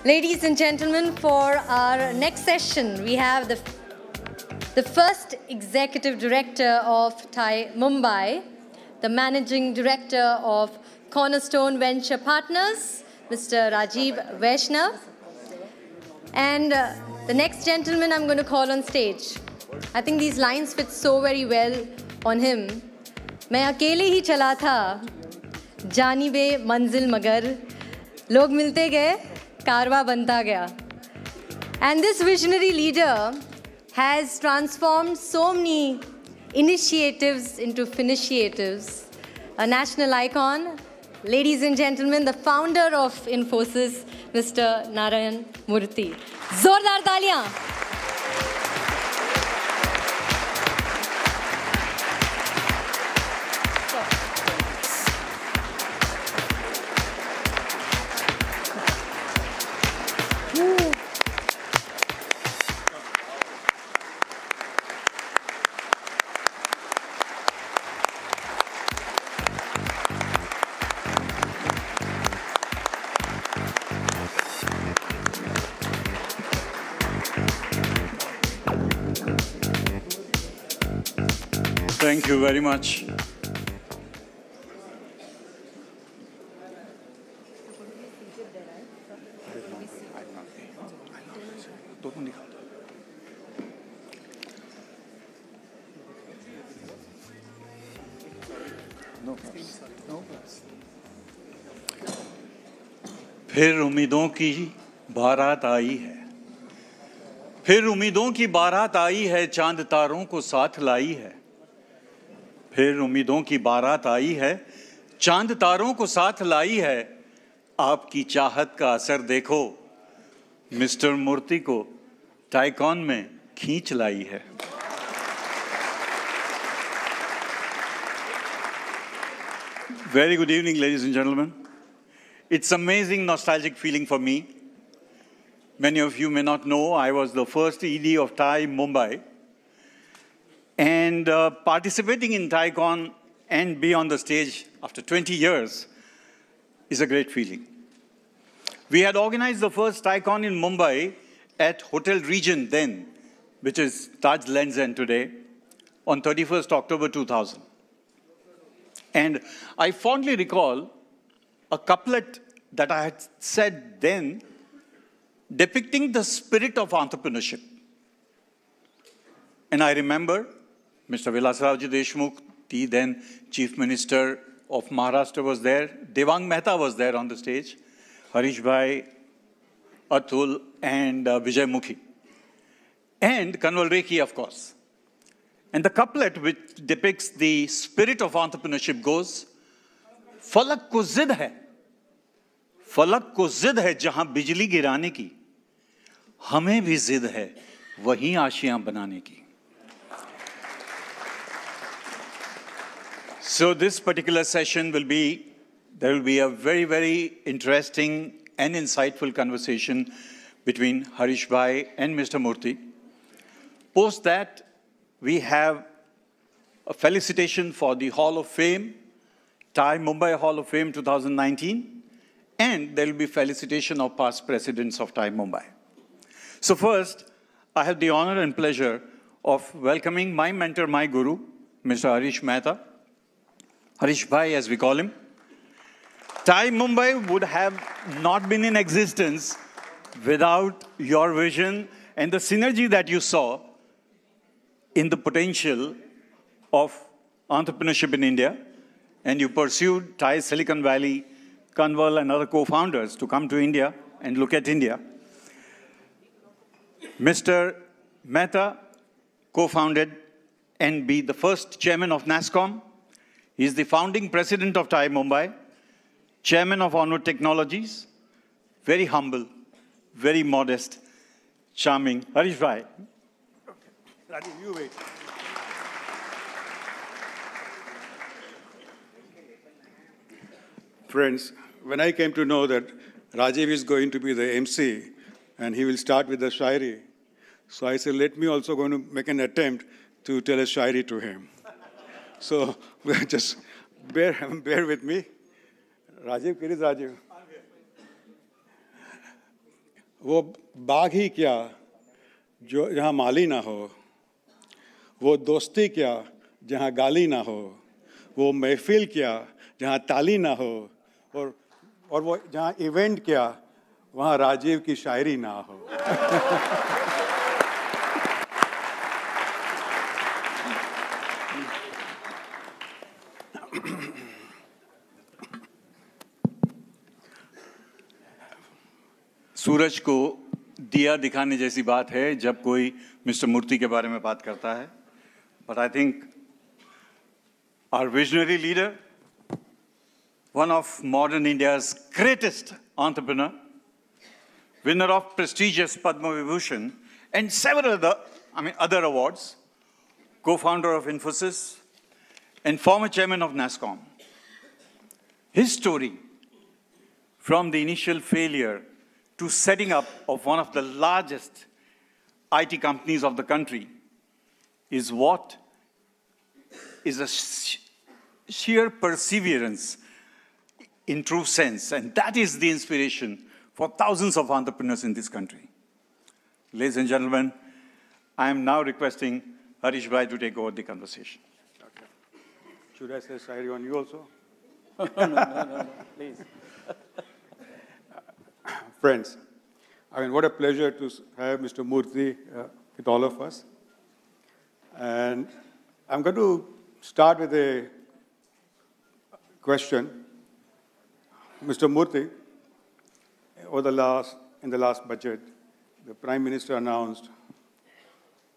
Ladies and gentlemen, for our next session, we have the first Executive Director of TiEcon Mumbai, the Managing Director of Cornerstone Venture Partners, Mr. Rajiv Vaishnav. And the next gentleman I'm going to call on stage. I think these lines fit so very well on him. मैं अकेले ही चला था, जानिबे मंजिल मगर, लोग मिलते गए, कारवा बनता गया. And this visionary leader has transformed so many initiatives into finitiatives. A national icon, ladies and gentlemen, the founder of Infosys, Mr. Narayana Murthy. Zordar taaliyan. Thank you very much. फिर उम्मीदों की बारात आई है, फिर उम्मीदों की बारात आई है, चांद तारों को साथ लाई है. फिर उम्मीदों की बारात आई है, चांद तारों को साथ लाई है. आपकी चाहत का असर देखो, मिस्टर मूर्ति को टाइकॉन में खींच लाई है. Very good evening, ladies and gentlemen. It's amazing nostalgic feeling for me. Many of you may not know, I was the first ED of TiEcon Mumbai. And participating in TiEcon and be on the stage after 20 years is a great feeling. We had organized the first TiEcon in Mumbai at Hotel Regent then, which is Taj Lands End today, on 31st October 2000. And I fondly recall a couplet that I had said then, depicting the spirit of entrepreneurship. And I remember Mr. Vilasarao Deshmukh, the then Chief Minister of Maharashtra, was there. Devang Mehta was there on the stage. Harish Bhai, Atul, and Vijay Mukhi. And Kanwal Rekhi, of course. And the couplet which depicts the spirit of entrepreneurship goes, Falak ko zid hai. Falak ko zid hai jahan bijli girane ki. Hame bhi zid hai, wahi aashiyan banane ki. So this particular session there will be a very, very interesting and insightful conversation between Harish Bhai and Mr. Murthy. Post that, we have a felicitation for the Hall of Fame, TiEcon Mumbai Hall of Fame 2019, and there will be felicitation of past presidents of TiEcon Mumbai. So first, I have the honor and pleasure of welcoming my mentor, my guru, Mr. Harish Mehta. Harish Bhai, as we call him. TiEcon Mumbai would have not been in existence without your vision and the synergy that you saw in the potential of entrepreneurship in India. And you pursued TiEcon Silicon Valley, Kanwal, and other co-founders to come to India and look at India. Mr. Mehta co-founded and be the first chairman of NASSCOM. He is the founding president of TiEcon Mumbai, chairman of Onward Technologies, very humble, very modest, charming. Harish Bhai. Okay. Rajiv, you wait. Friends, when I came to know that Rajiv is going to be the MC and he will start with the Shairi, so I said, let me also going to make an attempt to tell a Shairi to him. So just bear with me. Rajiv, where is Rajiv? वो बाग ही क्या जो जहाँ माली ना हो, वो दोस्ती क्या जहाँ गाली ना हो, वो महफिल क्या जहाँ ताली ना हो, और वो जहाँ इवेंट क्या वहाँ राजीव की शायरी ना हो. सूरज को दिया दिखाने जैसी बात है जब कोई मिस्टर मूर्ति के बारे में बात करता है. But I think our visionary leader, one of modern India's greatest entrepreneur, winner of prestigious Padma Vibhushan and several other awards, co-founder of Infosys and former chairman of NASSCOM. His story from the initial failure to setting up of one of the largest IT companies of the country is what is a sheer perseverance in true sense. And that is the inspiration for thousands of entrepreneurs in this country. Ladies and gentlemen, I am now requesting Harish Bhai to take over the conversation. Okay. Should I say Sairi on you also? No, please. Friends, I mean, what a pleasure to have Mr. Murthy with all of us. And I'm going to start with a question. Mr. Murthy, in the last budget, the Prime Minister announced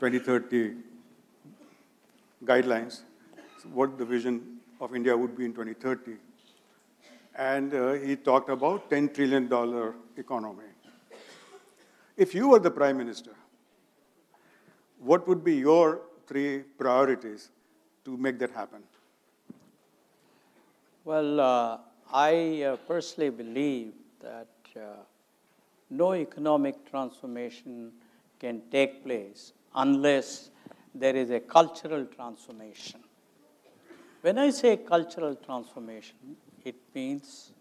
2030 guidelines, what the vision of India would be in 2030. And he talked about $10 trillion economy. If you were the Prime Minister, what would be your 3 priorities to make that happen? Well, I personally believe that no economic transformation can take place unless there is a cultural transformation. When I say cultural transformation, it means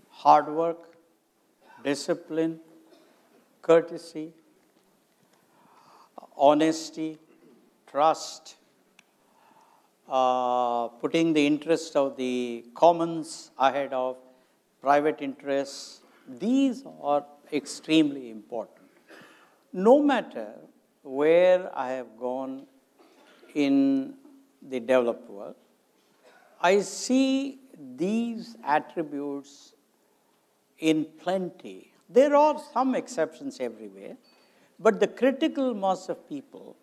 hard work, discipline, courtesy, honesty, trust, putting the interest of the commons ahead of private interests. These are extremely important. No matter where I have gone in the developed world, I see these attributes in plenty. There are some exceptions everywhere, but the critical mass of people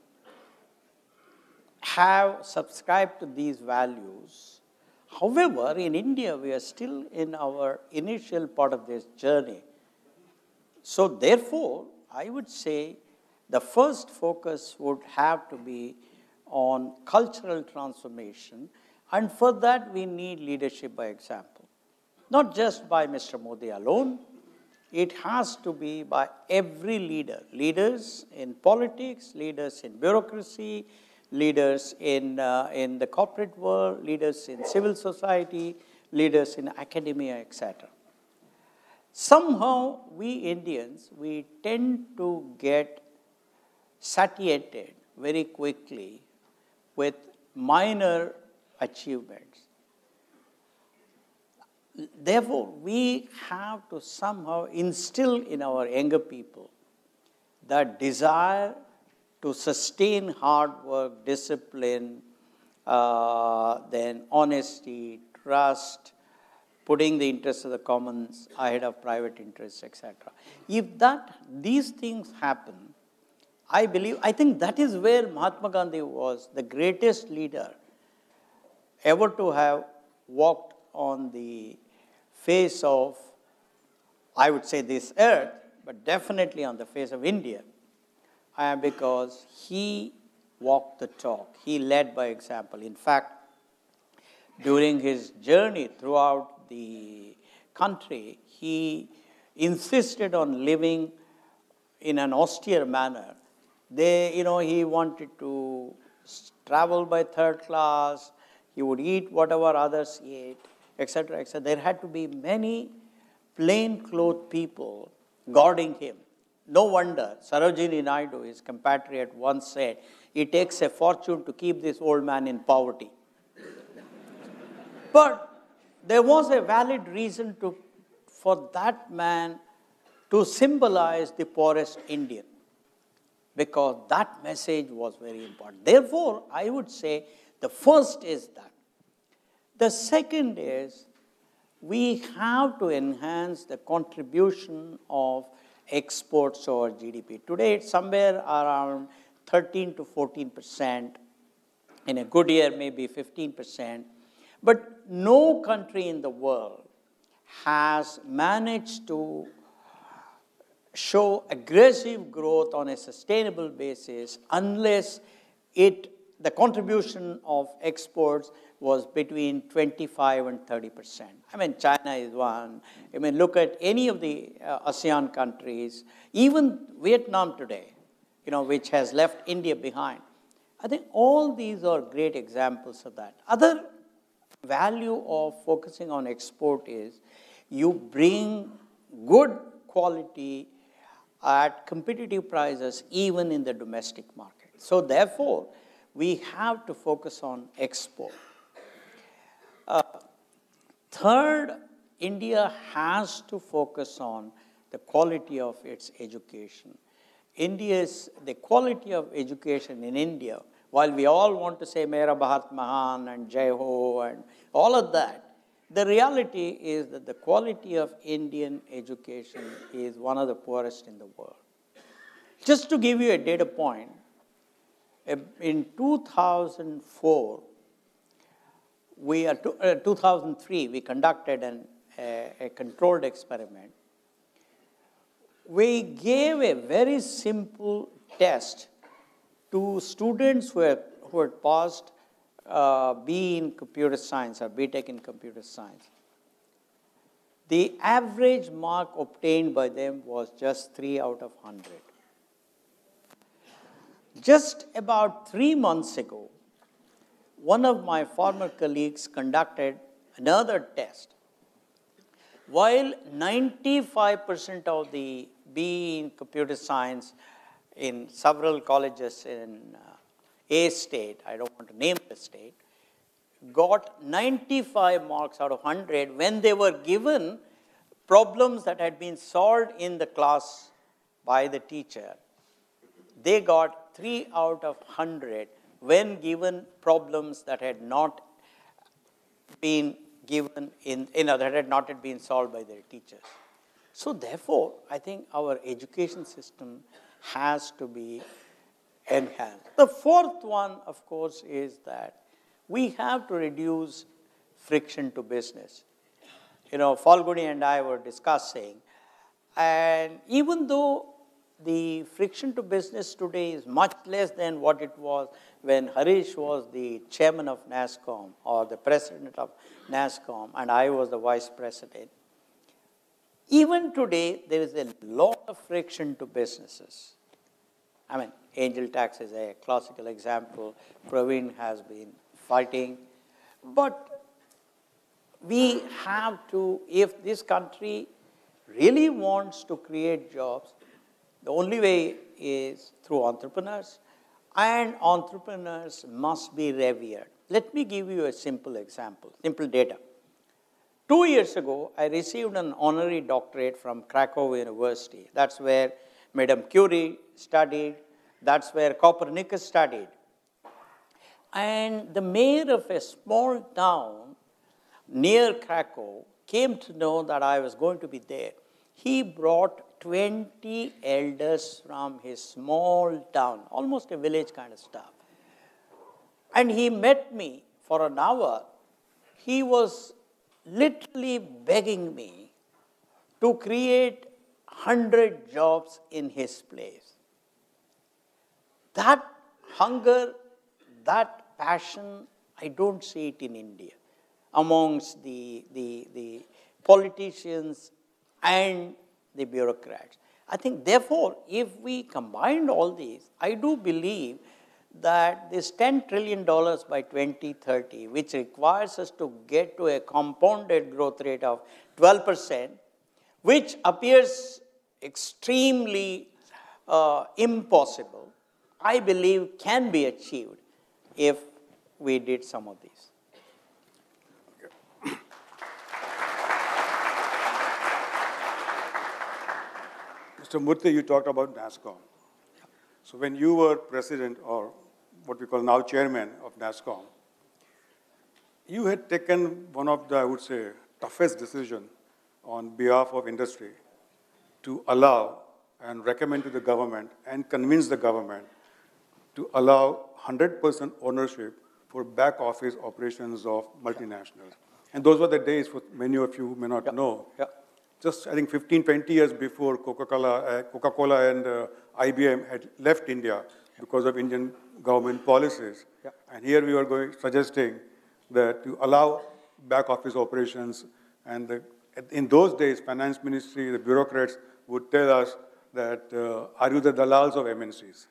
have subscribed to these values. However, in India, we are still in our initial part of this journey. So therefore, I would say the first focus would have to be on cultural transformation, and for that we need leadership by example. Not just by Mr. Modi alone, it has to be by every leader. Leaders in politics, leaders in bureaucracy, leaders in the corporate world, leaders in civil society, leaders in academia, etc. Somehow, we Indians, we tend to get satiated very quickly with minor achievements. Therefore, we have to somehow instill in our younger people that desire to sustain hard work, discipline, then honesty, trust, putting the interests of the commons ahead of private interests, etc. If these things happen, I think that is where Mahatma Gandhi was the greatest leader ever to have walked on the face of, I would say, this earth, but definitely on the face of India, because he walked the talk. He led by example. In fact, during his journey throughout the country, he insisted on living in an austere manner. He wanted to travel by third class. He would eat whatever others ate, etc., etc. There had to be many plainclothes people guarding him. No wonder, Sarojini Naidu, his compatriot, once said, it takes a fortune to keep this old man in poverty. But there was a valid reason for that man to symbolize the poorest Indian, because that message was very important. Therefore, I would say the first is that. The second is we have to enhance the contribution of exports to our GDP. Today, it's somewhere around 13 to 14%. In a good year, maybe 15%. But no country in the world has managed to show aggressive growth on a sustainable basis unless the contribution of exports was between 25 and 30%. I mean, China is one. I mean, look at any of the ASEAN countries, even Vietnam today, which has left India behind. I think all these are great examples of that. Other value of focusing on export is you bring good quality at competitive prices even in the domestic market. So therefore, we have to focus on export. Third, India has to focus on the quality of its education. The quality of education in India, while we all want to say Mera Bharat Mahan and Jai Ho and all of that, the reality is that the quality of Indian education is one of the poorest in the world. Just to give you a data point, in 2004, 2003, we conducted a controlled experiment. We gave a very simple test to students who had passed BE in computer science or BTech in computer science. The average mark obtained by them was just 3 out of 100. Just about 3 months ago, one of my former colleagues conducted another test. While 95% of the BE in computer science in several colleges in a state, I don't want to name the state, got 95 marks out of 100 when they were given problems that had been solved in the class by the teacher. They got 3 out of 100 when given problems that had not been given that had not yet been solved by their teachers. So therefore, I think our education system has to be enhanced. The fourth one, of course, is that we have to reduce friction to business. Falguni and I were discussing, and even though the friction to business today is much less than what it was when Harish was the chairman of NASSCOM or the president of NASSCOM and I was the vice president. Even today, there is a lot of friction to businesses. I mean, angel tax is a classical example. Praveen has been fighting. But we have to, if this country really wants to create jobs, the only way is through entrepreneurs, and entrepreneurs must be revered. Let me give you a simple example, simple data. 2 years ago, I received an honorary doctorate from Krakow University. That's where Madame Curie studied. That's where Copernicus studied. And the mayor of a small town near Krakow came to know that I was going to be there. He brought 20 elders from his small town, almost a village kind of stuff. And he met me for an hour. He was literally begging me to create 100 jobs in his place. That hunger, that passion, I don't see it in India amongst the politicians and the bureaucrats. I think, therefore, if we combined all these, I do believe that this $10 trillion by 2030, which requires us to get to a compounded growth rate of 12%, which appears extremely impossible, I believe can be achieved if we did some of these. Mr. Murthy, you talked about NASSCOM. So when you were president, or what we call now chairman of NASSCOM, you had taken one of the, I would say, toughest decisions on behalf of industry to allow and recommend to the government and convince the government to allow 100% ownership for back office operations of multinationals. And those were the days, for many of you who may not know. Just, I think, 15, 20 years before Coca-Cola and IBM had left India because of Indian government policies. And here we were suggesting that to allow back office operations, and in those days, finance ministry, the bureaucrats would tell us that, are you the dalals of MNCs?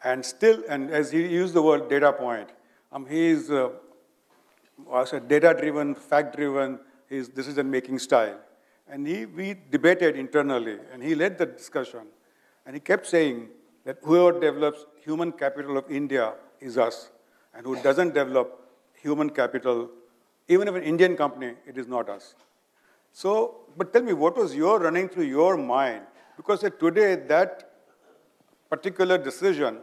And still, and as he used the word data point, he is data-driven, fact-driven, his decision-making style. And we debated internally, and he led the discussion. And he kept saying that whoever develops human capital of India is us, and who doesn't develop human capital, even if an Indian company, it is not us. So, but tell me, what was running through your mind? Because today, that particular decision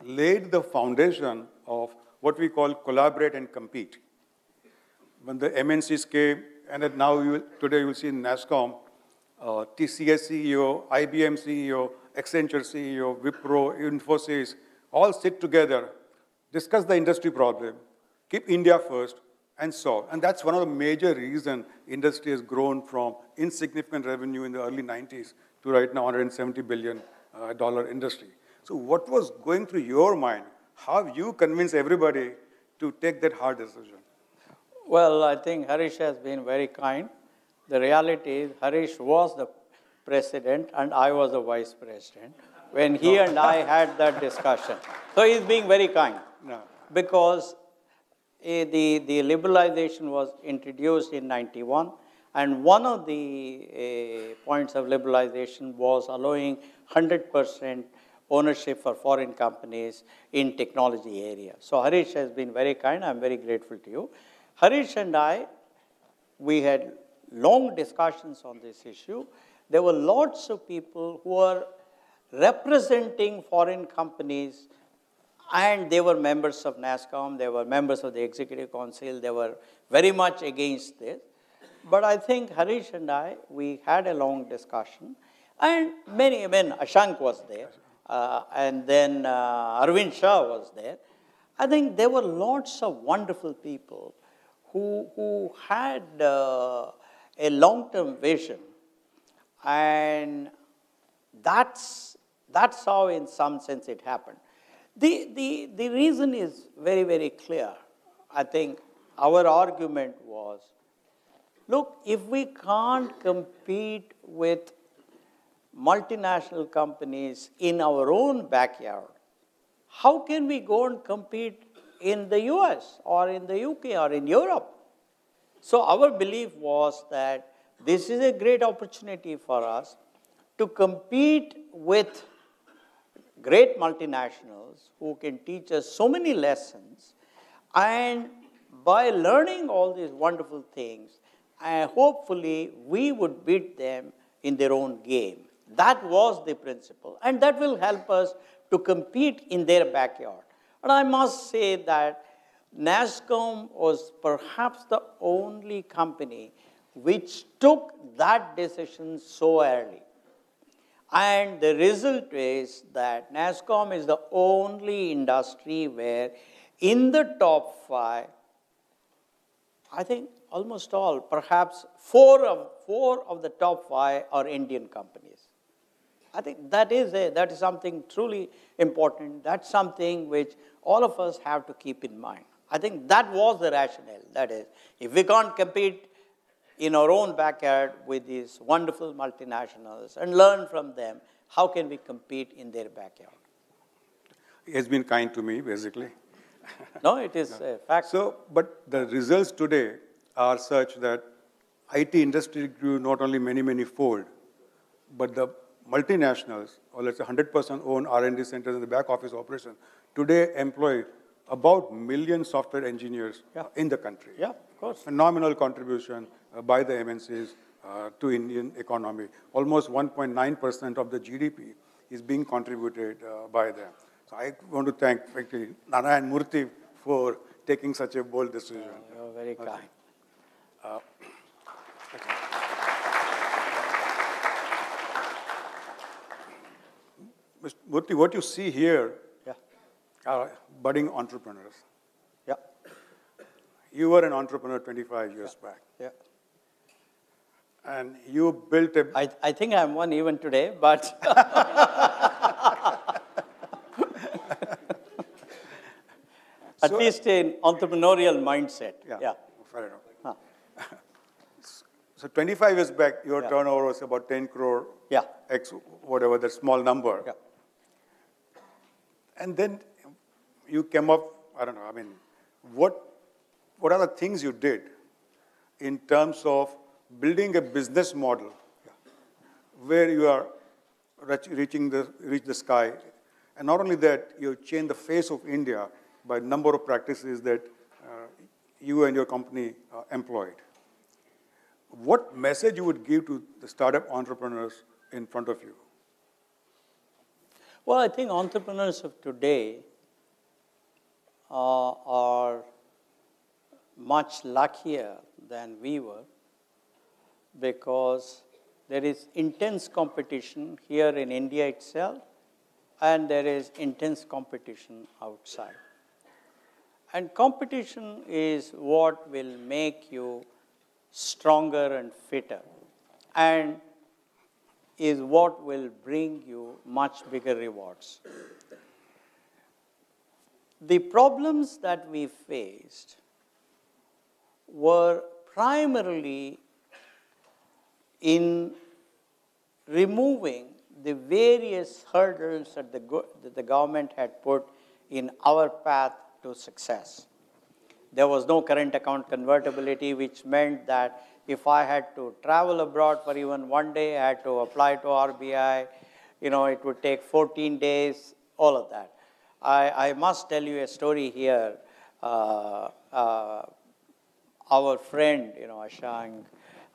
laid the foundation of what we call collaborate and compete. When the MNCs came, and now today you will see in NASSCOM, TCS CEO, IBM CEO, Accenture CEO, Wipro, Infosys, all sit together, discuss the industry problem, keep India first, and solve. And that's one of the major reasons industry has grown from insignificant revenue in the early 90s to right now $170 billion industry. So what was going through your mind? How have you convinced everybody to take that hard decision? Well, I think Harish has been very kind. The reality is Harish was the president and I was the vice president when he and I had that discussion. So he's being very kind. Because the liberalization was introduced in 91, and one of the points of liberalization was allowing 100% ownership for foreign companies in technology area. So Harish has been very kind. I'm very grateful to you. Harish and I, we had long discussions on this issue. There were lots of people who were representing foreign companies, and they were members of NASSCOM, they were members of the Executive Council, they were very much against this. But I think Harish and I, we had a long discussion, and Ashank was there, and then Arvind Shah was there. I think there were lots of wonderful people who had a long-term vision, and that's how, in some sense, it happened. The reason is very, very clear. I think our argument was, look, if we can't compete with multinational companies in our own backyard, how can we go and compete in the US or in the UK or in Europe? So our belief was that this is a great opportunity for us to compete with great multinationals who can teach us so many lessons, and by learning all these wonderful things, hopefully we would beat them in their own game. That was the principle, and that will help us to compete in their backyard. And I must say that NASSCOM was perhaps the only company which took that decision so early. And the result is that NASSCOM is the only industry where in the top 5, I think almost all, perhaps four of the top 5 are Indian companies. I think that is something truly important. That's something which all of us have to keep in mind. I think that was the rationale. That is, if we can't compete in our own backyard with these wonderful multinationals and learn from them, how can we compete in their backyard? He has been kind to me, basically. No, it is a fact. So, but the results today are such that IT industry grew not only many fold, But the multinationals, or let's say 100% owned R&D centers in the back office operation, today employ about 1 million software engineers in the country. Yeah, of course. Phenomenal contribution by the MNCs to Indian economy. Almost 1.9% of the GDP is being contributed by them. So I want to thank Narayana Murthy for taking such a bold decision. You're very kind. Mr. Murthy, what you see here are budding entrepreneurs. Yeah. You were an entrepreneur 25 years back. Yeah. And you built a... I think I'm one even today, but... At least in entrepreneurial mindset. Yeah. Fair enough. Huh. So 25 years back, your turnover was about 10 crore, X, whatever, that small number. Yeah. And then you came up, I don't know, I mean, what are the things you did in terms of building a business model where you are reach the sky? And not only that, you change the face of India by number of practices that you and your company employed. What message you would give to the startup entrepreneurs in front of you? Well, I think entrepreneurs of today are much luckier than we were because there is intense competition here in India itself, and there is intense competition outside. And competition is what will make you stronger and fitter, and is what will bring you much bigger rewards. The problems that we faced were primarily in removing the various hurdles that the government had put in our path to success. There was no current account convertibility, which meant that if I had to travel abroad for even one day, I had to apply to RBI, it would take 14 days, all of that. I must tell you a story here. Our friend, Ashank,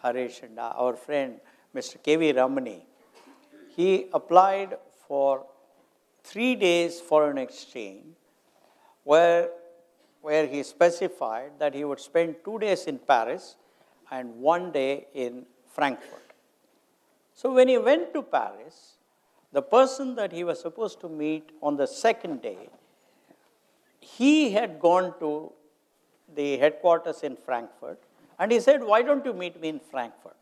Harish, and our friend, Mr. K.V. Ramani, he applied for 3 days foreign exchange, where he specified that he would spend 2 days in Paris and 1 day in Frankfurt. So when he went to Paris, the person that he was supposed to meet on the second day, he had gone to the headquarters in Frankfurt, and he said, why don't you meet me in Frankfurt?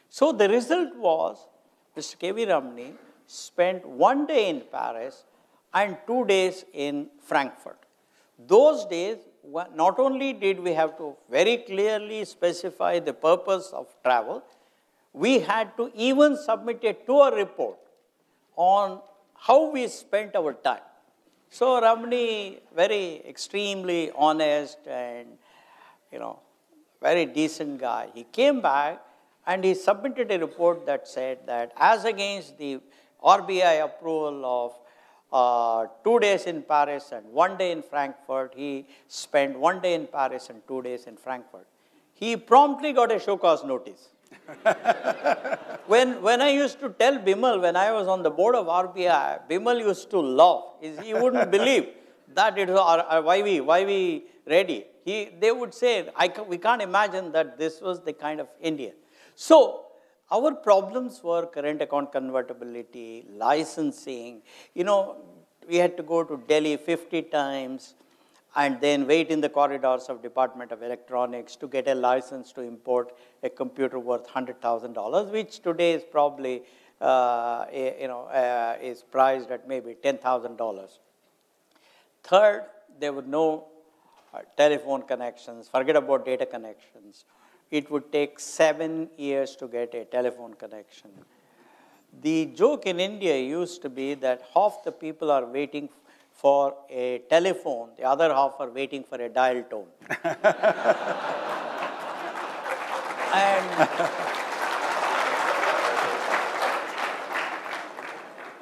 So the result was, Mr. K.V. Ramani spent 1 day in Paris and 2 days in Frankfurt. Those days, not only did we have to very clearly specify the purpose of travel, we had to even submit a tour report on how we spent our time. So Ramani, very extremely honest and, very decent guy, he came back and he submitted a report that said that as against the RBI approval of 2 days in Paris and 1 day in Frankfurt, he spent 1 day in Paris and 2 days in Frankfurt. He promptly got a show cause notice. When I used to tell Bimal, when I was on the board of RBI, Bimal used to laugh. He wouldn't believe that it was, why we ready. They would say, we can't imagine that this was the kind of India. So our problems were current account convertibility, licensing. We had to go to Delhi 50 times and then wait in the corridors of Department of Electronics to get a license to import a computer worth $100,000, which today is probably, is priced at maybe $10,000. Third, there were no telephone connections. Forget about data connections. It would take 7 years to get a telephone connection. The joke in India used to be that half the people are waiting for a telephone, the other half are waiting for a dial tone.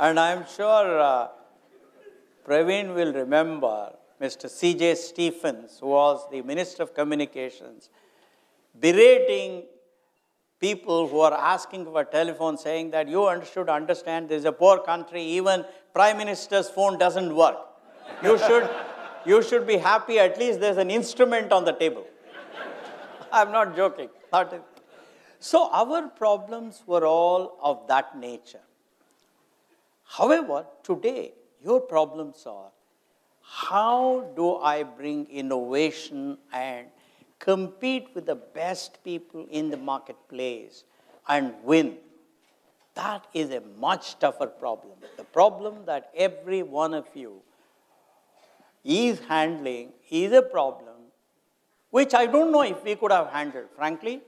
And I'm sure Praveen will remember Mr. C.J. Stephens, who was the Minister of Communications, berating people who are asking for a telephone, saying that you should understand this is a poor country, even Prime Minister's phone doesn't work. You should be happy, at least there's an instrument on the table. I'm not joking. So our problems were all of that nature. However, today, your problems are, how do I bring innovation and compete with the best people in the marketplace and win? That is a much tougher problem. The problem that every one of you is handling is a problem which I don't know if we could have handled. Frankly,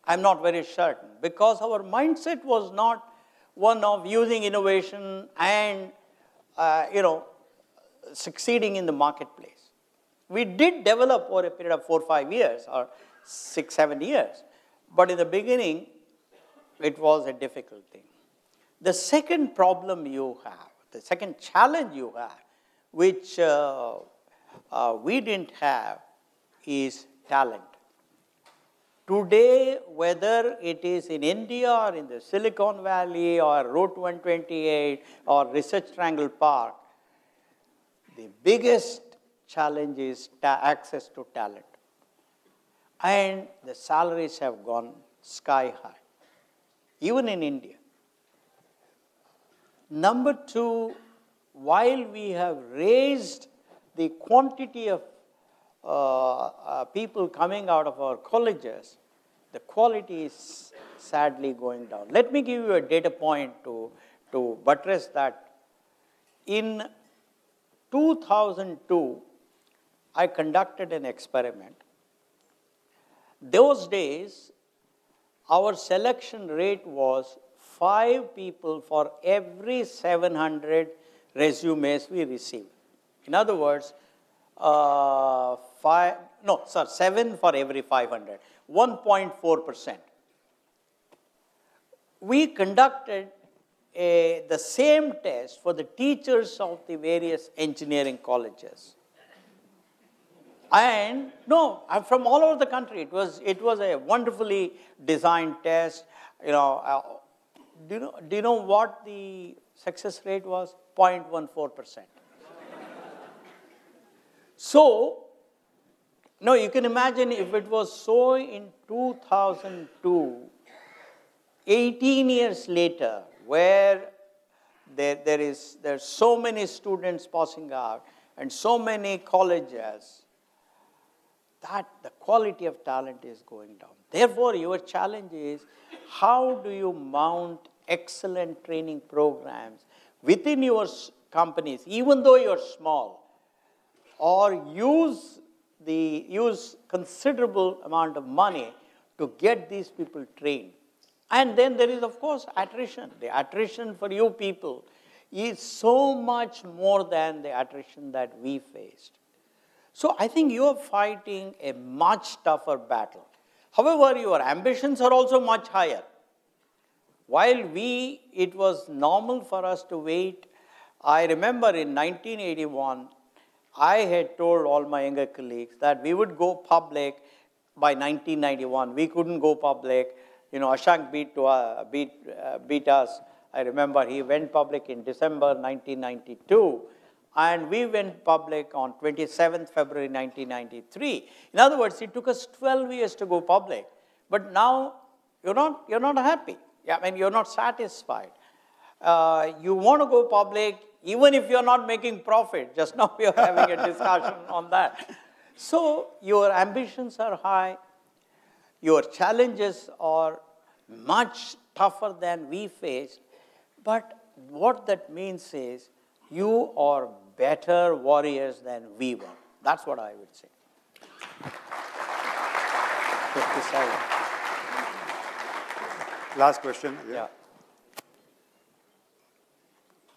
I'm not very certain, because our mindset was not one of using innovation and, succeeding in the marketplace. We did develop over a period of 4 or 5 years, or 6, 7 years, but in the beginning, it was a difficult thing. The second problem you have, the second challenge you have, which we didn't have, is talent. Today, whether it is in India or in the Silicon Valley or Route 128 or Research Triangle Park, the biggest challenge is access to talent. And the salaries have gone sky high, even in India. Number two, while we have raised the quantity of people coming out of our colleges, the quality is sadly going down. Let me give you a data point to buttress that. In 2002, I conducted an experiment. Those days, our selection rate was 5 people for every 700 resumes we received. In other words, 7 for every 500, 1.4%. We conducted the same test for the teachers of the various engineering colleges. And no, I'm from all over the country. It was a wonderfully designed test. Do you know what the success rate was? 0.14%. So, now you can imagine if it was so in 2002, 18 years later, where there's so many students passing out and so many colleges, that the quality of talent is going down. Therefore, your challenge is, how do you mount excellent training programs within your companies, even though you're small, or use considerable amount of money to get these people trained. And then there is, of course, attrition. The attrition for you people is so much more than the attrition that we faced. So I think you are fighting a much tougher battle. However, your ambitions are also much higher. While it was normal for us to wait, I remember in 1981, I had told all my younger colleagues that we would go public by 1991. We couldn't go public. Ashank beat us. I remember he went public in December 1992, and we went public on 27th February 1993. In other words, it took us 12 years to go public. But now you're not happy. You're not satisfied. You want to go public, even if you're not making profit. Just now we are having a discussion on that. So your ambitions are high. Your challenges are much tougher than we faced. But what that means is you are better warriors than we were. That's what I would say. 57. Last question. Yeah.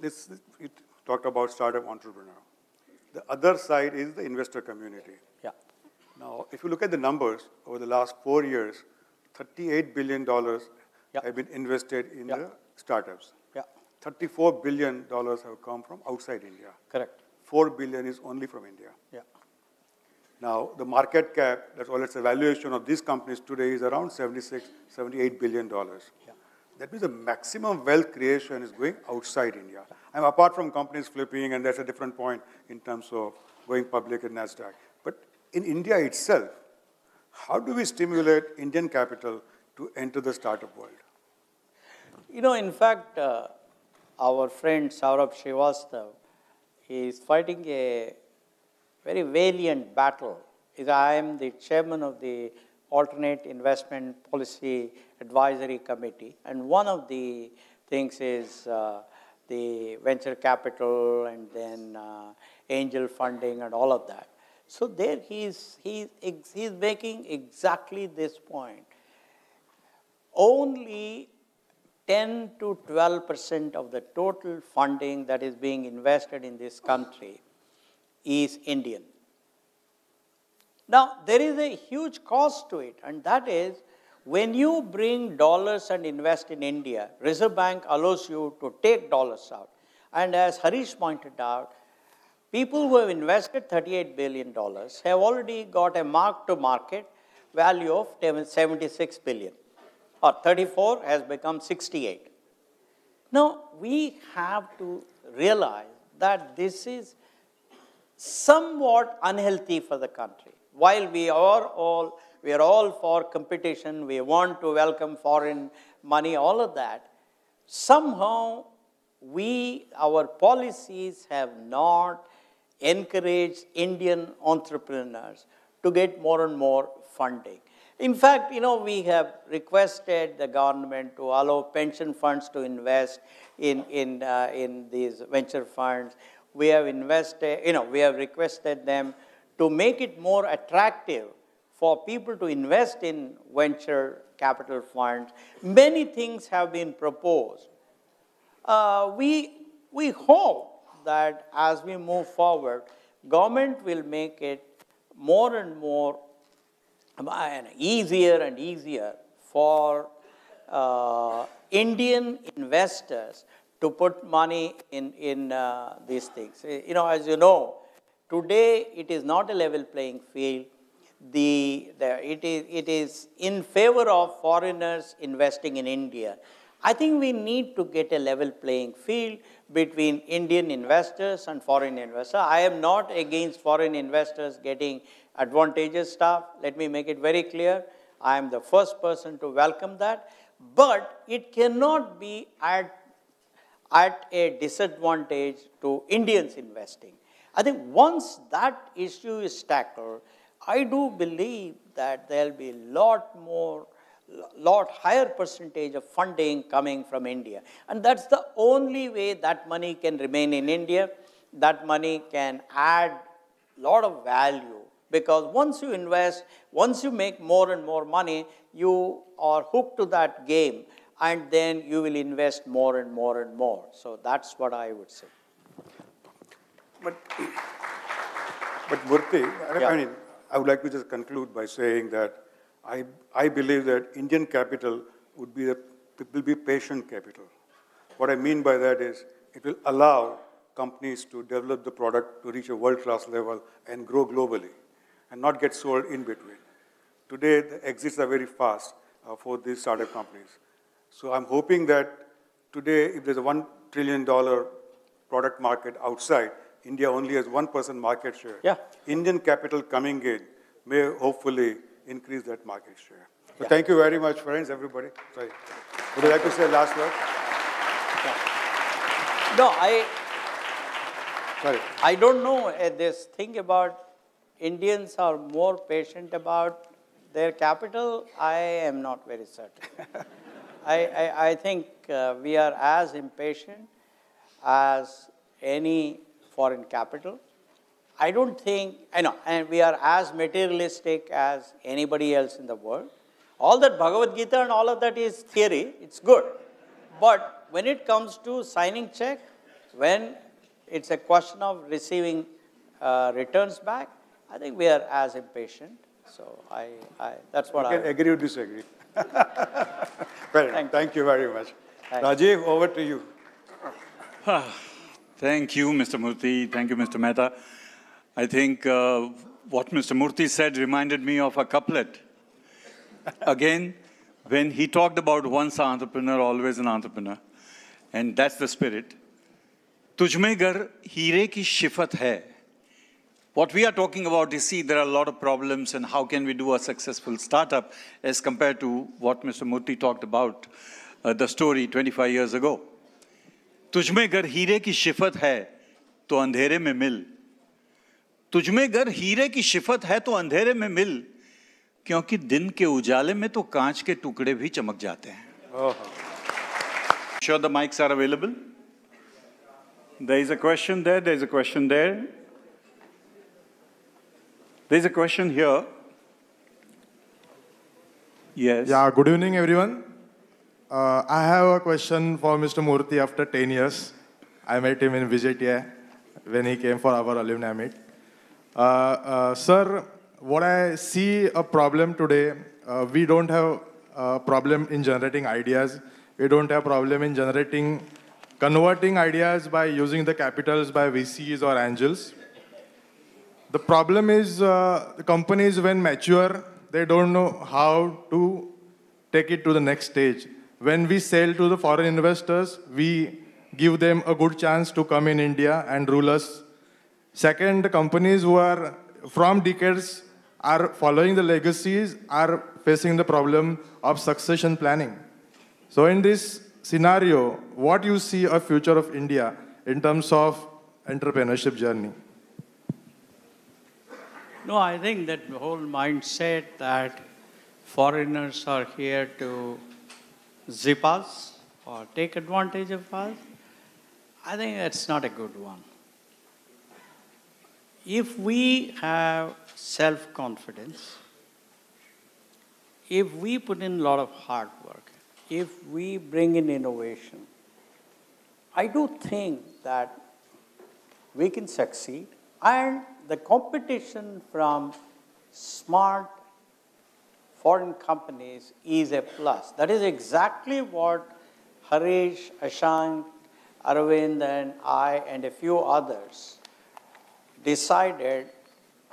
We talked about startup entrepreneur. The other side is the investor community. Yeah. Now, if you look at the numbers over the last 4 years, $38 billion have been invested in the startups. Yeah. $34 billion have come from outside India. Correct. 4 billion is only from India. Yeah. Now, the market cap, that's all its evaluation of these companies today is around $78 billion. Yeah. That means the maximum wealth creation is going outside India. And apart from companies flipping, and that's a different point in terms of going public in NASDAQ. But in India itself, how do we stimulate Indian capital to enter the startup world? You know, in fact, our friend Saurabh Srivastav is fighting a very valiant battle. I am the chairman of the Alternate Investment Policy Advisory Committee, and one of the things is the venture capital and then angel funding and all of that. So there he's making exactly this point. Only 10 to 12% of the total funding that is being invested in this country is Indian. Now, there is a huge cost to it, and that is when you bring dollars and invest in India, Reserve Bank allows you to take dollars out. And as Harish pointed out, people who have invested $38 billion have already got a mark-to-market value of 76 billion. Or 34 has become 68. Now, we have to realize that this is somewhat unhealthy for the country. While we are all for competition, we want to welcome foreign money, all of that, somehow our policies have not encouraged Indian entrepreneurs to get more and more funding. In fact, you know, we have requested the government to allow pension funds to invest in these venture funds. We have requested them to make it more attractive for people to invest in venture capital funds. Many things have been proposed. We hope that as we move forward, government will make it more and more easier and easier for Indian investors to put money in these things. You know, as you know, today it is not a level playing field. It is in favor of foreigners investing in India. I think we need to get a level playing field between Indian investors and foreign investors. I am not against foreign investors getting advantageous stuff. Let me make it very clear. I am the first person to welcome that. But it cannot be at a disadvantage to Indians investing. I think once that issue is tackled, I do believe that there will be a lot higher percentage of funding coming from India. And that's the only way that money can remain in India. That money can add a lot of value. Because once you invest, once you make more and more money, you are hooked to that game, and then you will invest more and more and more. So that's what I would say. But Murthy, Yeah. I mean, I would like to just conclude by saying that I believe that Indian capital will be patient capital. What I mean by that is it will allow companies to develop the product to reach a world-class level and grow globally and not get sold in between. Today, the exits are very fast for these startup companies. So I'm hoping that today, if there's a $1 trillion product market outside, India only has 1% market share. Yeah. Indian capital coming in may hopefully increase that market share. So Yeah. thank you very much, friends, everybody. Sorry. Would you like to say a last word? No, Sorry. I don't know this thing about Indians are more patient about their capital. I am not very certain. I think we are as impatient as any foreign capital. I don't think, and we are as materialistic as anybody else in the world. All that Bhagavad Gita and all of that is theory, it's good. But when it comes to signing check, when it's a question of receiving returns back, I think we are as impatient. So that's what You can agree or disagree. Well, thank you very much. Thank you. Rajiv, over to you. Thank you, Mr. Murthy. Thank you, Mr. Mehta. I think what Mr. Murthy said reminded me of a couplet. Again, when he talked about once an entrepreneur, always an entrepreneur, and that's the spirit. Tujhme gar heere ki shifat hai. What we are talking about is, see, there are a lot of problems and how can we do a successful startup as compared to what Mr. Murthy talked about, the story 25 years ago. तुझमें गर हीरे की शिफत है तो अंधेरे में मिल तुझमें गर हीरे की शिफत है तो अंधेरे में मिल क्योंकि दिन के उजाले में तो कांच के टुकड़े भी चमक जाते हैं Sure the mics are available. There is a question there, there is a question there. There is a question here. Yes. Yeah, good evening everyone. I have a question for Mr. Murthy after 10 years. I met him in Vijaytiya when he came for our alumni meet. Sir, what I see a problem today, we don't have a problem in generating ideas. We don't have a problem in converting ideas by using the capitals by VCs or angels. The problem is the companies when mature, they don't know how to take it to the next stage. When we sell to the foreign investors, we give them a good chance to come in India and rule us. Second, the companies who are from decades are following the legacies are facing the problem of succession planning. So in this scenario, what you see a future of India in terms of entrepreneurship journey? No, I think that the whole mindset that foreigners are here to zip us or take advantage of us, I think that's not a good one. If we have self-confidence, if we put in a lot of hard work, if we bring in innovation, I do think that we can succeed. And the competition from smart foreign companies is a plus. That is exactly what Harish, Ashank, Arvind and I and a few others decided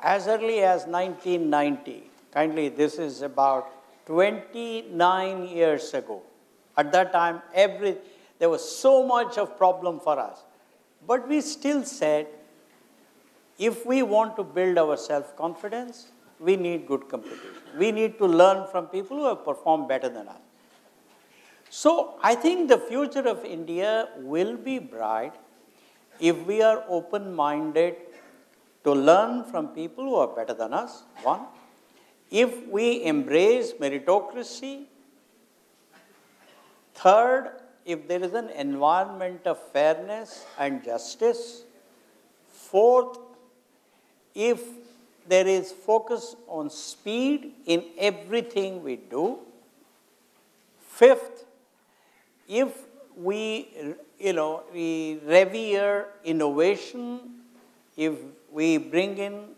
as early as 1990. Kindly, this is about 29 years ago. At that time, there was so much of problem for us. But we still said, if we want to build our self-confidence, we need good competition. We need to learn from people who have performed better than us. So I think the future of India will be bright if we are open-minded to learn from people who are better than us, one. If we embrace meritocracy. Third, if there is an environment of fairness and justice. Fourth, if there is focus on speed in everything we do. Fifth, if we revere innovation, if we bring in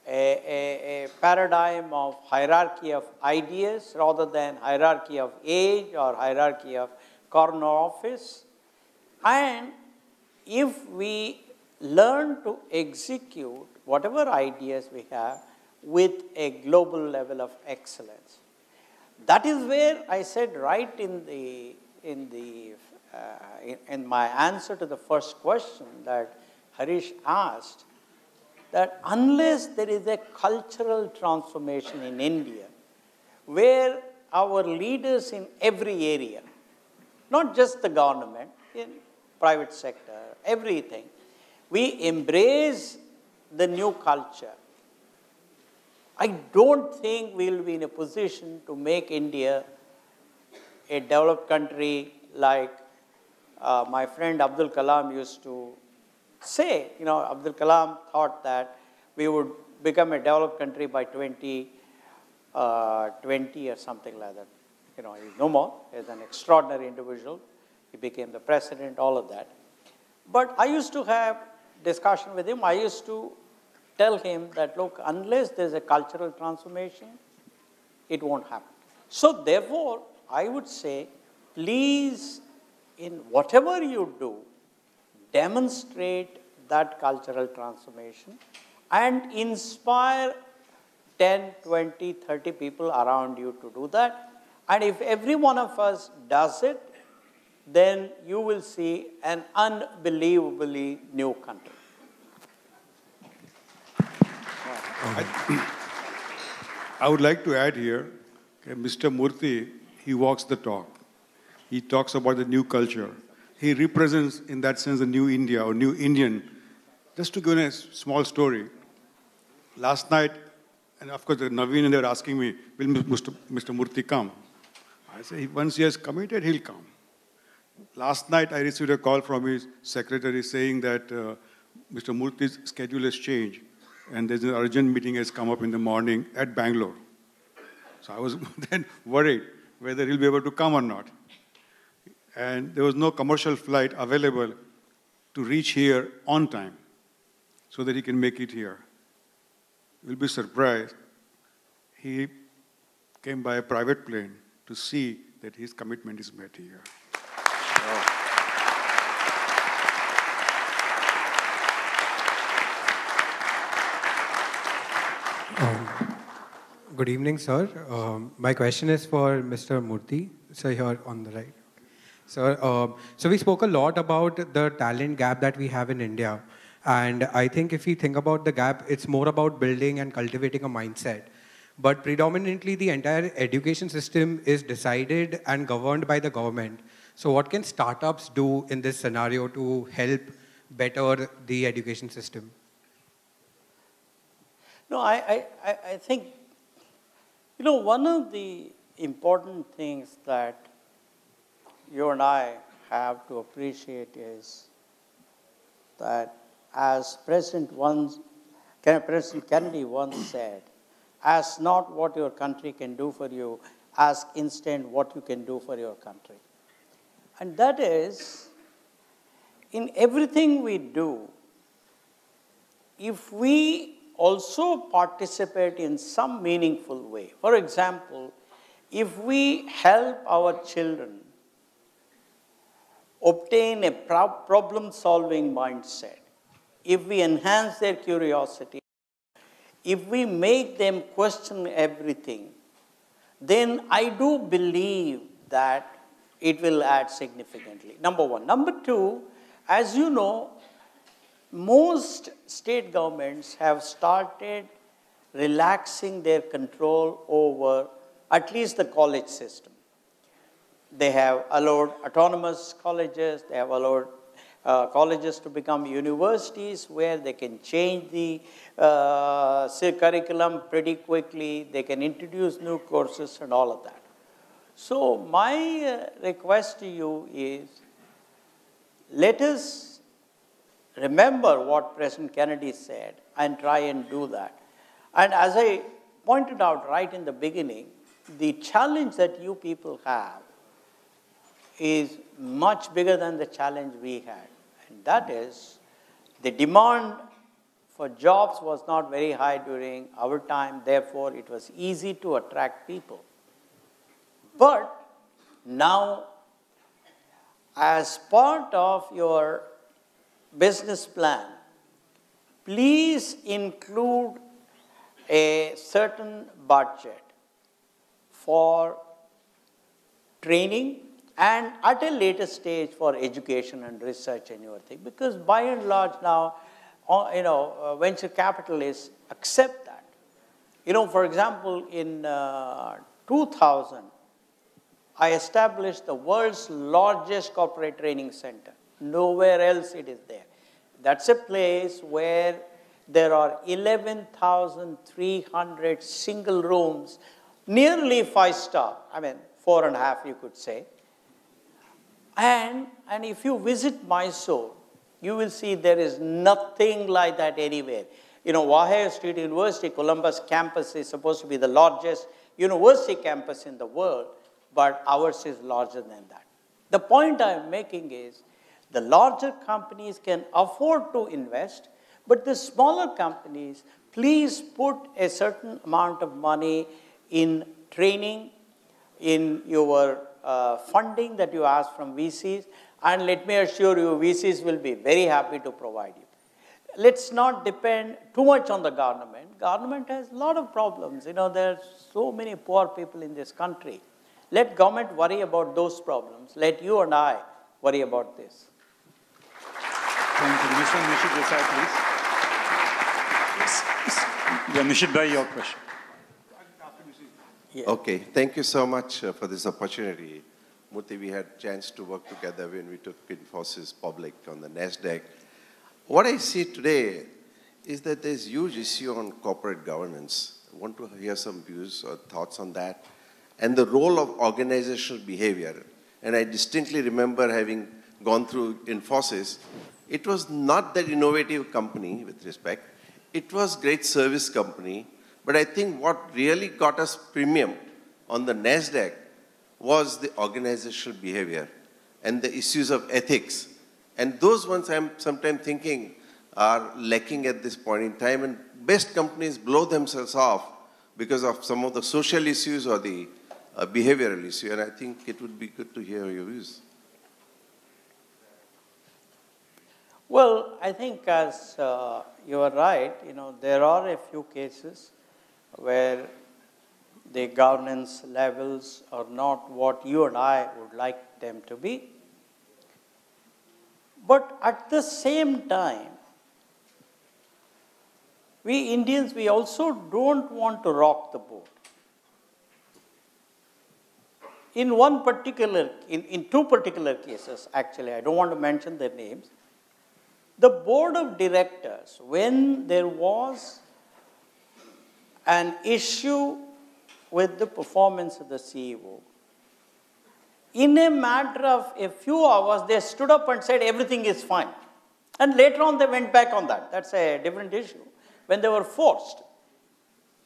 a paradigm of hierarchy of ideas rather than hierarchy of age or hierarchy of corner office, and if we learn to execute whatever ideas we have with a global level of excellence. That is where I said right in my answer to the first question that Harish asked, that unless there is a cultural transformation in India, where our leaders in every area, not just the government, in private sector, everything, we embrace the new culture, I don't think we will be in a position to make India a developed country like my friend Abdul Kalam used to say. Abdul Kalam thought that we would become a developed country by 2020 or something like that. He's no more. He's an extraordinary individual. He became the president, all of that. But I used to have discussion with him. I used to tell him that, look, unless there's a cultural transformation, it won't happen. So therefore, I would say, please, in whatever you do, demonstrate that cultural transformation and inspire 10, 20, 30 people around you to do that. And if every one of us does it, then you will see an unbelievably new country. I would like to add here, Mr. Murthy, he walks the talk. He talks about the new culture. He represents, in that sense, the new India or new Indian. Just to give you a small story, last night, and of course, Naveen and they were asking me, will Mr. Murthy come? I said, once he has committed, he'll come. Last night, I received a call from his secretary saying that Mr. Murthy's schedule has changed, and there's an urgent meeting has come up in the morning at Bangalore. So I was then worried whether he'll be able to come or not. And there was no commercial flight available to reach here on time so that he can make it here. You'll be surprised. He came by a private plane to see that his commitment is met here. Good evening, sir. My question is for Mr. Murthy. Sir, here on the right. Sir, so we spoke a lot about the talent gap that we have in India. And I think if we think about the gap, it's more about building and cultivating a mindset. But predominantly, the entire education system is decided and governed by the government. So what can startups do in this scenario to help better the education system? No, I think, you know, one of the important things that you and I have to appreciate is that as President Kennedy once said, ask not what your country can do for you, ask instead what you can do for your country. And that is, in everything we do, if we also participate in some meaningful way. For example, if we help our children obtain a problem-solving mindset, if we enhance their curiosity, if we make them question everything, then I do believe that it will add significantly. Number one. Number two, as you know, most state governments have started relaxing their control over at least the college system. They have allowed autonomous colleges, they have allowed colleges to become universities where they can change the curriculum pretty quickly, they can introduce new courses and all of that. So my request to you is, let us remember what President Kennedy said and try and do that. And as I pointed out right in the beginning, the challenge that you people have is much bigger than the challenge we had. And that is, the demand for jobs was not very high during our time, therefore it was easy to attract people. But now, as part of your business plan, please include a certain budget for training and at a later stage for education and research and everything. Because by and large now, venture capitalists accept that. You know, for example, in 2000, I established the world's largest corporate training center. Nowhere else it is there. That's a place where there are 11,300 single rooms, nearly 5-star, 4.5 you could say. And if you visit Mysore, you will see there is nothing like that anywhere. You know, Ohio State University, Columbus campus is supposed to be the largest university campus in the world, but ours is larger than that. The point I'm making is, the larger companies can afford to invest, but the smaller companies, please put a certain amount of money in training, in your funding that you ask from VCs. And let me assure you, VCs will be very happy to provide you. Let's not depend too much on the government. Government has a lot of problems. You know, there are so many poor people in this country. Let government worry about those problems. Let you and I worry about this. Thank you. Mr. Nishit Desai, please. Yeah, Nishit bhai, your question. Yeah. Okay, thank you so much for this opportunity. Murthy, we had a chance to work together when we took Infosys public on the NASDAQ. What I see today is that there's huge issue on corporate governance. I want to hear some views or thoughts on that. And the role of organizational behavior. And I distinctly remember having gone through Infosys. It was not that innovative company, with respect. It was great service company. But I think what really got us premium on the NASDAQ was the organizational behavior and the issues of ethics. And those ones I'm sometimes thinking are lacking at this point in time. And best companies blow themselves off because of some of the social issues or the behavioral issue. And I think it would be good to hear your views. Well, I think as you are right, you know, there are a few cases where the governance levels are not what you and I would like them to be. But at the same time, we Indians, we also don't want to rock the boat. In two particular cases, actually, I don't want to mention their names, the board of directors, when there was an issue with the performance of the CEO, in a matter of a few hours, they stood up and said everything is fine. And later on, they went back on that. That's a different issue, when they were forced.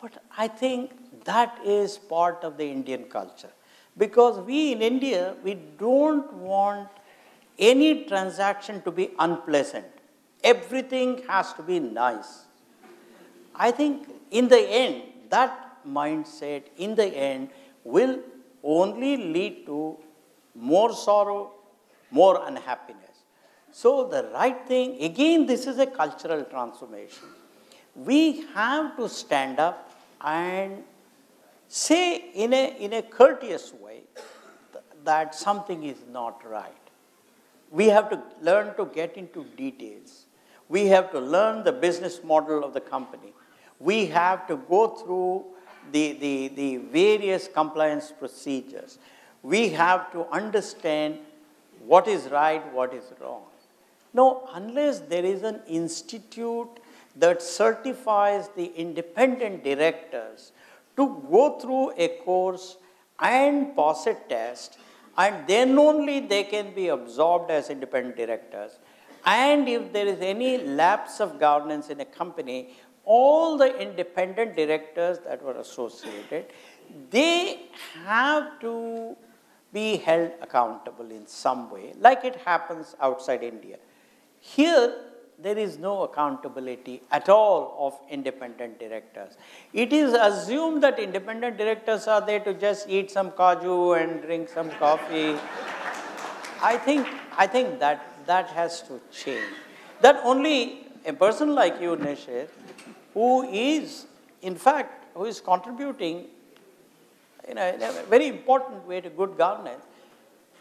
But I think that is part of the Indian culture. Because we in India, we don't want any transaction to be unpleasant. Everything has to be nice. I think in the end, that mindset, in the end, will only lead to more sorrow, more unhappiness. So the right thing, again, this is a cultural transformation. We have to stand up and say in a courteous way that something is not right. We have to learn to get into details. We have to learn the business model of the company. We have to go through the various compliance procedures. We have to understand what is right, what is wrong. No, unless there is an institute that certifies the independent directors to go through a course and pass a test, and then only they can be absorbed as independent directors. And if there is any lapse of governance in a company, all the independent directors that were associated, they have to be held accountable in some way, like it happens outside India. Here, there is no accountability at all of independent directors. It is assumed that independent directors are there to just eat some kaju and drink some coffee. I think that has to change. That only a person like you, Nishit, who is, in fact, who is contributing in a very important way to good governance,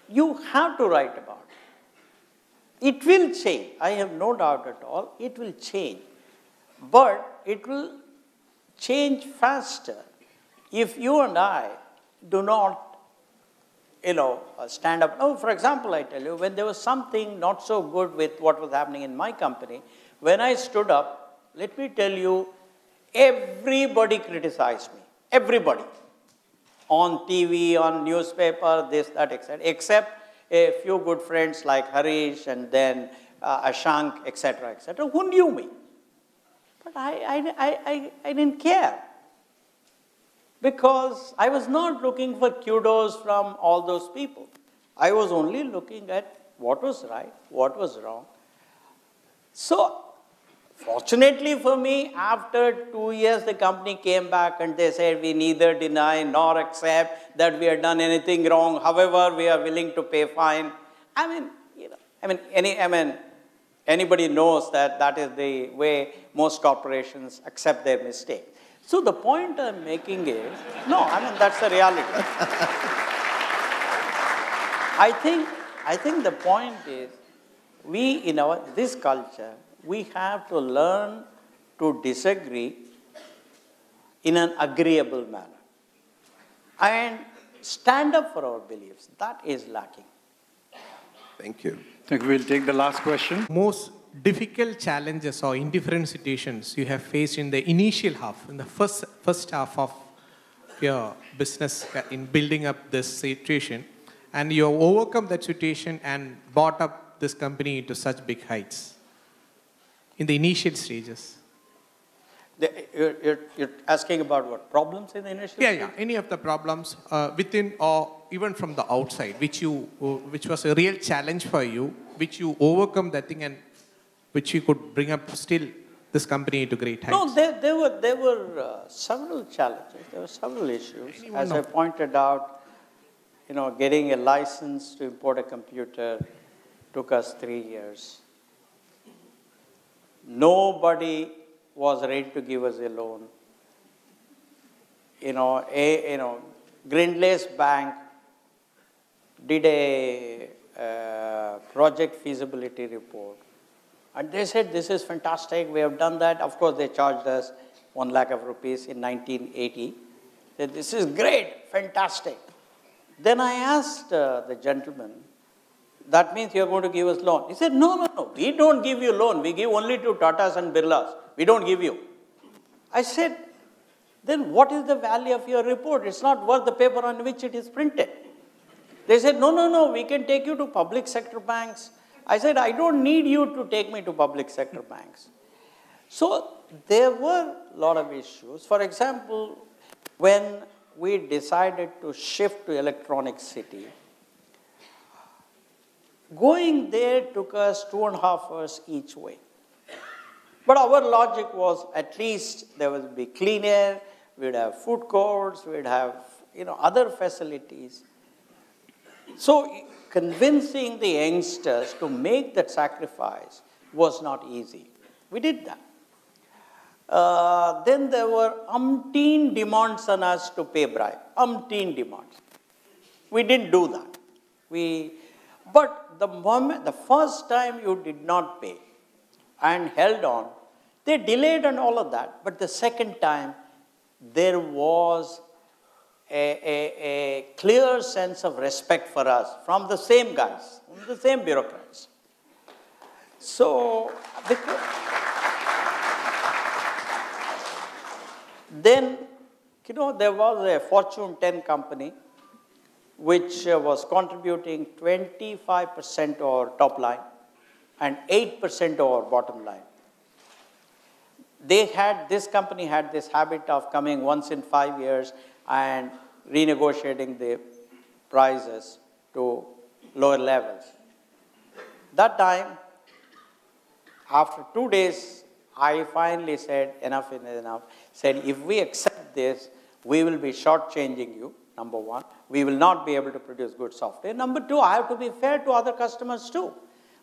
you have to write about it. It will change. I have no doubt at all. It will change. But it will change faster if you and I do not, stand up. Oh, for example, I tell you, when there was something not so good with what was happening in my company, when I stood up, let me tell you, everybody criticized me. Everybody. On TV, on newspaper, this, that, etc. Except a few good friends like Harish and then Ashank, etc., who knew me. But I didn't care. Because I was not looking for kudos from all those people. I was only looking at what was right, what was wrong. So, fortunately for me, after 2 years, the company came back and they said, we neither deny nor accept that we have done anything wrong. However, we are willing to pay fine. I mean, anybody knows that that is the way most corporations accept their mistake. So the point I'm making is, no, that's the reality. I think the point is, we in this culture, we have to learn to disagree in an agreeable manner and stand up for our beliefs. That is lacking. Thank you. I think we'll take the last question. Most difficult challenges or indifferent situations you have faced in the initial half, in the first half of your business in building up this situation, and you have overcome that situation and brought up this company into such big heights in the initial stages? You're asking about what? Problems in the initial stage? Yeah. Any of the problems within or even from the outside, which was a real challenge for you, which you overcome that thing and which you could bring up still this company into great heights? No, there were several challenges. There were several issues. As I pointed out, getting a license to import a computer took us 3 years. Nobody was ready to give us a loan. Grindlace Bank did a project feasibility report. And they said, this is fantastic, we have done that. Of course, they charged us 1 lakh of rupees in 1980. They said, this is great, fantastic. Then I asked the gentleman, that means you're going to give us loan. He said, no, we don't give you loan. We give only to Tatas and Birlas. We don't give you. I said, then what is the value of your report? It's not worth the paper on which it is printed. They said, no, we can take you to public sector banks. I said, I don't need you to take me to public sector banks. So there were a lot of issues. For example, when we decided to shift to Electronic City, going there took us 2.5 hours each way. But our logic was, at least there would be clean air, we'd have food courts, we'd have other facilities. So convincing the youngsters to make that sacrifice was not easy. We did that. Then there were umpteen demands on us to pay bribe. Umpteen demands. We didn't do that. But the first time you did not pay and held on, they delayed and all of that. But the second time, there was a clear sense of respect for us from the same guys, from the same bureaucrats. So, then, there was a Fortune 10 company which was contributing 25% to our top line and 8% to our bottom line. This company had this habit of coming once in 5 years and renegotiating the prices to lower levels. That time, after 2 days, I finally said, enough is enough. Said, if we accept this, we will be shortchanging you, number one. We will not be able to produce good software. Number two, I have to be fair to other customers too.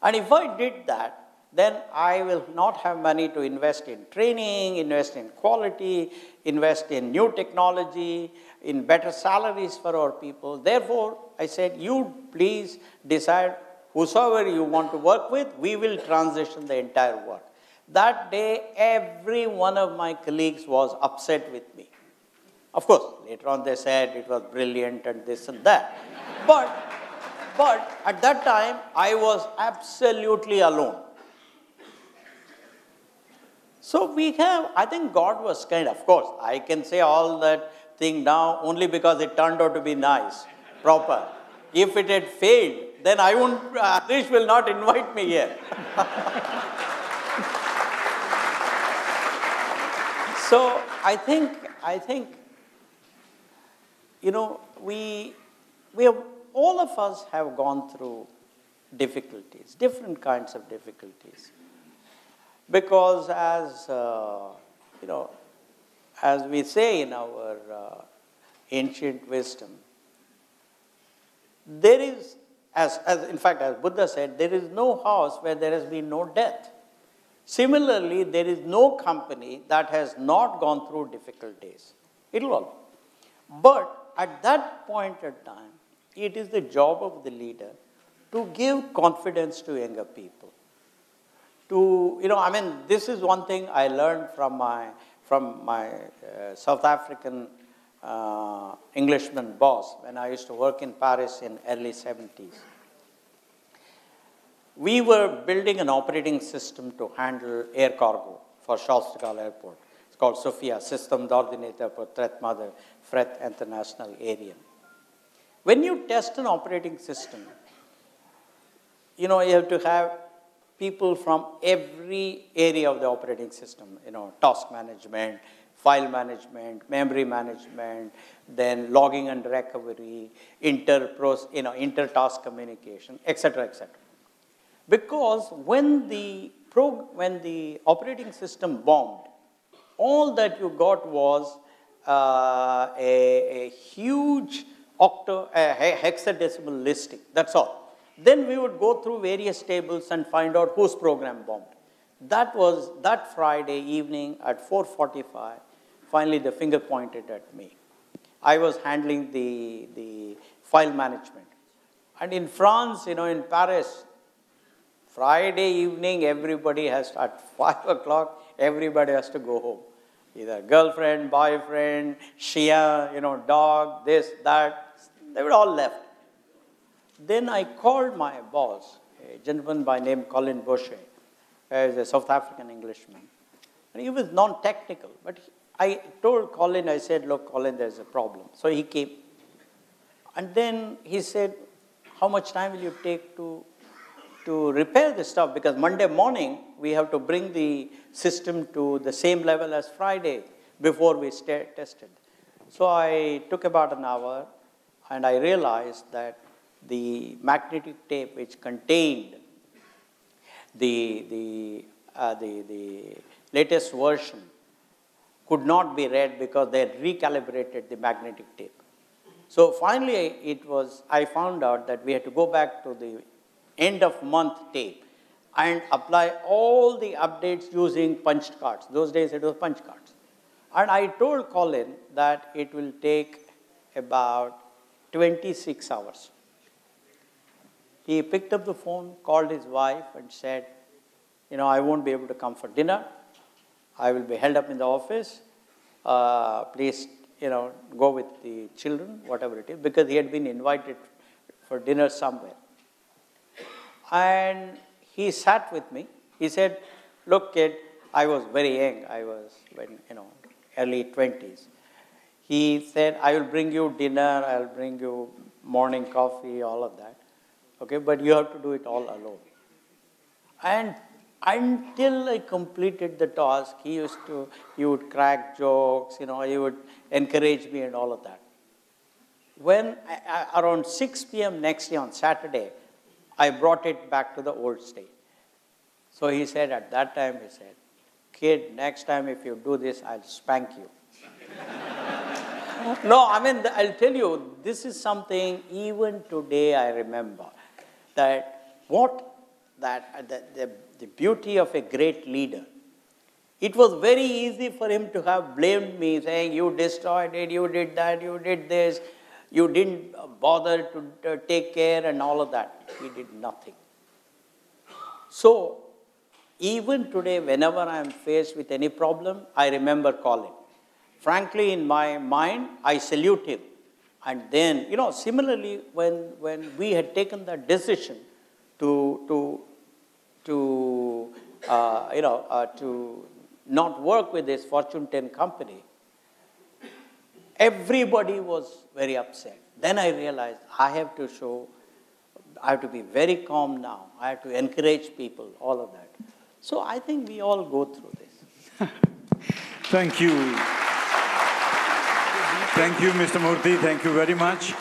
And if I did that, then I will not have money to invest in training, invest in quality, invest in new technology, in better salaries for our people. Therefore, I said, you please decide whosoever you want to work with, we will transition the entire work. That day, every one of my colleagues was upset with me. Of course, later on they said it was brilliant and this and that. But at that time, I was absolutely alone. So I think God was of course, I can say all that thing now only because it turned out to be nice, proper. If it had failed, then Harish will not invite me here. So I think, all of us have gone through difficulties, different kinds of difficulties. Because as we say in our ancient wisdom, there is in fact, as Buddha said, there is no house where there has been no death. Similarly, there is no company that has not gone through difficult days. It will all. But at that point in time, it is the job of the leader to give confidence to younger people. This is one thing I learned from my South African Englishman boss when I used to work in Paris in early 70s. We were building an operating system to handle air cargo for Charles de Gaulle Airport. It's called SOFIA, System d'Ordinateur pour Traitement de Fret International Aérien. When you test an operating system, you have to have people from every area of the operating system, task management, file management, memory management, then logging and recovery, inter-task communication, etc., etc. Because when the operating system bombed, all that you got was a huge hexadecimal listing. That's all. Then we would go through various tables and find out whose program bombed. That was that Friday evening at 4:45. Finally, the finger pointed at me. I was handling the file management. And in France, in Paris, Friday evening, everybody has, at 5 o'clock, everybody has to go home. Either girlfriend, boyfriend, chien, dog, this, that. They were all left. Then I called my boss, a gentleman by name Colin Boucher, who is a South African Englishman. And he was non-technical, but I told Colin, I said, look, Colin, there's a problem. So he came. And then he said, how much time will you take to repair this stuff? Because Monday morning, we have to bring the system to the same level as Friday before we tested. So I took about an hour, and I realized that the magnetic tape which contained the latest version could not be read because they had recalibrated the magnetic tape. So finally, I found out that we had to go back to the end of month tape and apply all the updates using punched cards. Those days it was punch cards. And I told Colin that it will take about 26 hours. He picked up the phone, called his wife and said, I won't be able to come for dinner. I will be held up in the office. Please, go with the children, whatever it is, because he had been invited for dinner somewhere. And he sat with me. He said, look, kid, I was very young. I was, early 20s. He said, I will bring you dinner. I'll bring you morning coffee, all of that. Okay, but you have to do it all alone. And until I completed the task, he would crack jokes, he would encourage me and all of that. When, around 6 p.m. next day on Saturday, I brought it back to the old state. So he said, at that time, he said, kid, next time if you do this, I'll spank you. No, I'll tell you, this is something even today I remember. The beauty of a great leader. It was very easy for him to have blamed me, saying, you destroyed it, you did that, you did this, you didn't bother to take care and all of that. He did nothing. So, even today, whenever I am faced with any problem, I remember Colin. Frankly, in my mind, I salute him. And then, similarly, when we had taken the decision to not work with this Fortune 10 company, everybody was very upset. Then I realized I have to be very calm now. I have to encourage people, all of that. So I think we all go through this. Thank you. Thank you, Mr. Murthy. Thank you very much.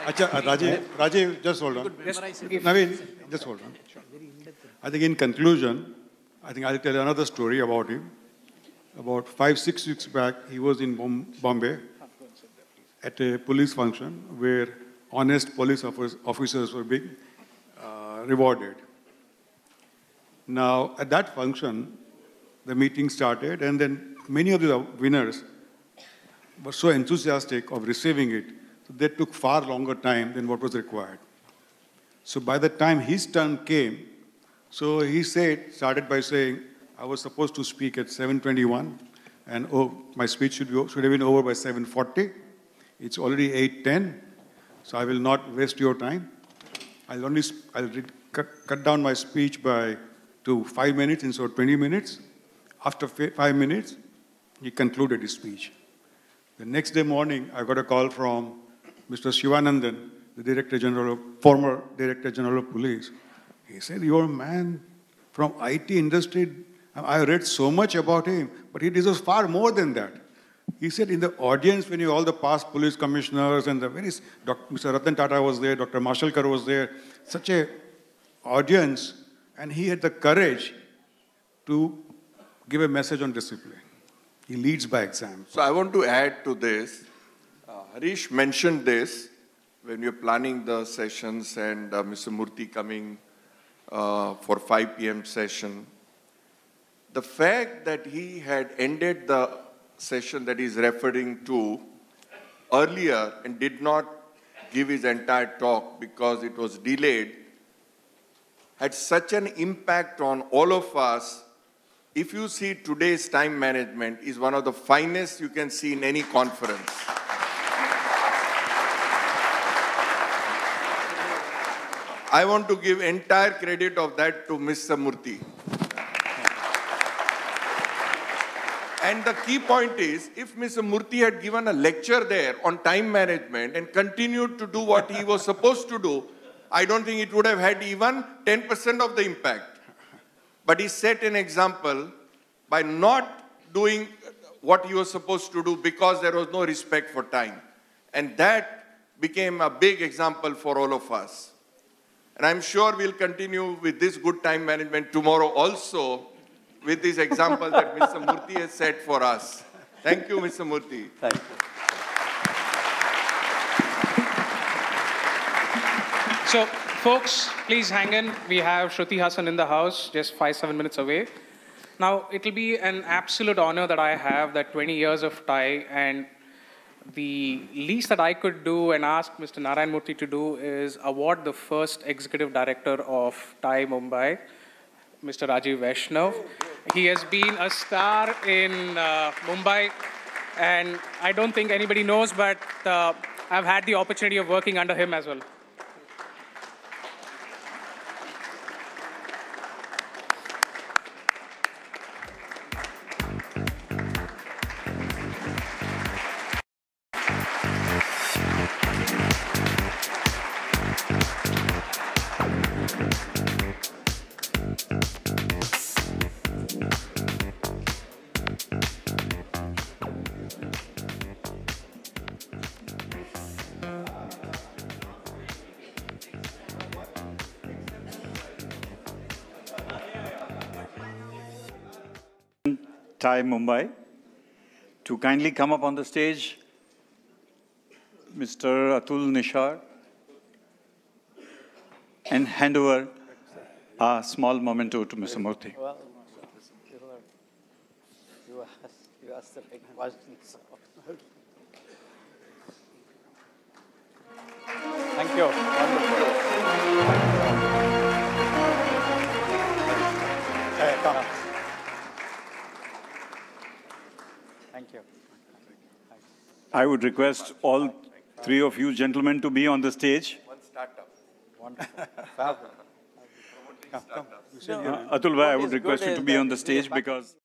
Rajiv, just hold on. Naveen, just hold on. I think in conclusion, I'll tell you another story about him. About 5-6 weeks back, he was in Bombay at a police function where honest police officers were being rewarded. Now, at that function, the meeting started, and then many of the winners were so enthusiastic of receiving it, so they took far longer time than what was required. So by the time his turn came, so he started by saying, I was supposed to speak at 7:21, and my speech should have been over by 7:40. It's already 8:10, so I will not waste your time. I'll cut down my speech to 5 minutes instead of 20 minutes. After 5 minutes, he concluded his speech. The next day morning, I got a call from Mr. Shivanandan, the former Director General of Police. He said, you're a man from IT industry. I read so much about him, but he deserves far more than that. He said, in the audience, when all the past police commissioners and the Mr. Ratan Tata was there, Dr. Mashalkar was there, such a audience, and he had the courage to give a message on discipline. He leads by example. So I want to add to this. Harish mentioned this when we were planning the sessions and Mr. Murthy coming for 5 p.m. session. The fact that he had ended the session that he's referring to earlier and did not give his entire talk because it was delayed had such an impact on all of us. If you see today's time management is one of the finest you can see in any conference. I want to give entire credit of that to Mr. Murthy. And the key point is, if Mr. Murthy had given a lecture there on time management and continued to do what he was supposed to do, I don't think it would have had even 10% of the impact. But he set an example by not doing what he was supposed to do because there was no respect for time. And that became a big example for all of us. And I'm sure we'll continue with this good time management tomorrow also with this example that Mr. Murthy has set for us. Thank you, Mr. Murthy. Thank you. So, folks, please hang in. We have Shruti Hassan in the house, just 5-7 minutes away. Now, it'll be an absolute honor that I have that 20 years of TiE, and the least that I could do and ask Mr. Narayana Murthy to do is award the first executive director of TiE Mumbai, Mr. Rajiv Vaishnav. He has been a star in Mumbai, and I don't think anybody knows, but I've had the opportunity of working under him as well. TiE Mumbai, to kindly come up on the stage, Mr. Atul Nishar, and hand over a small memento to Mr. Murthy. Well, you asked the big questions. Thank you. Wonderful. Hey, come. Thank you. I would request all three of you gentlemen to be on the stage. One startup. Wonderful. Fabulous. Atul bhai, I would request you to be on the stage because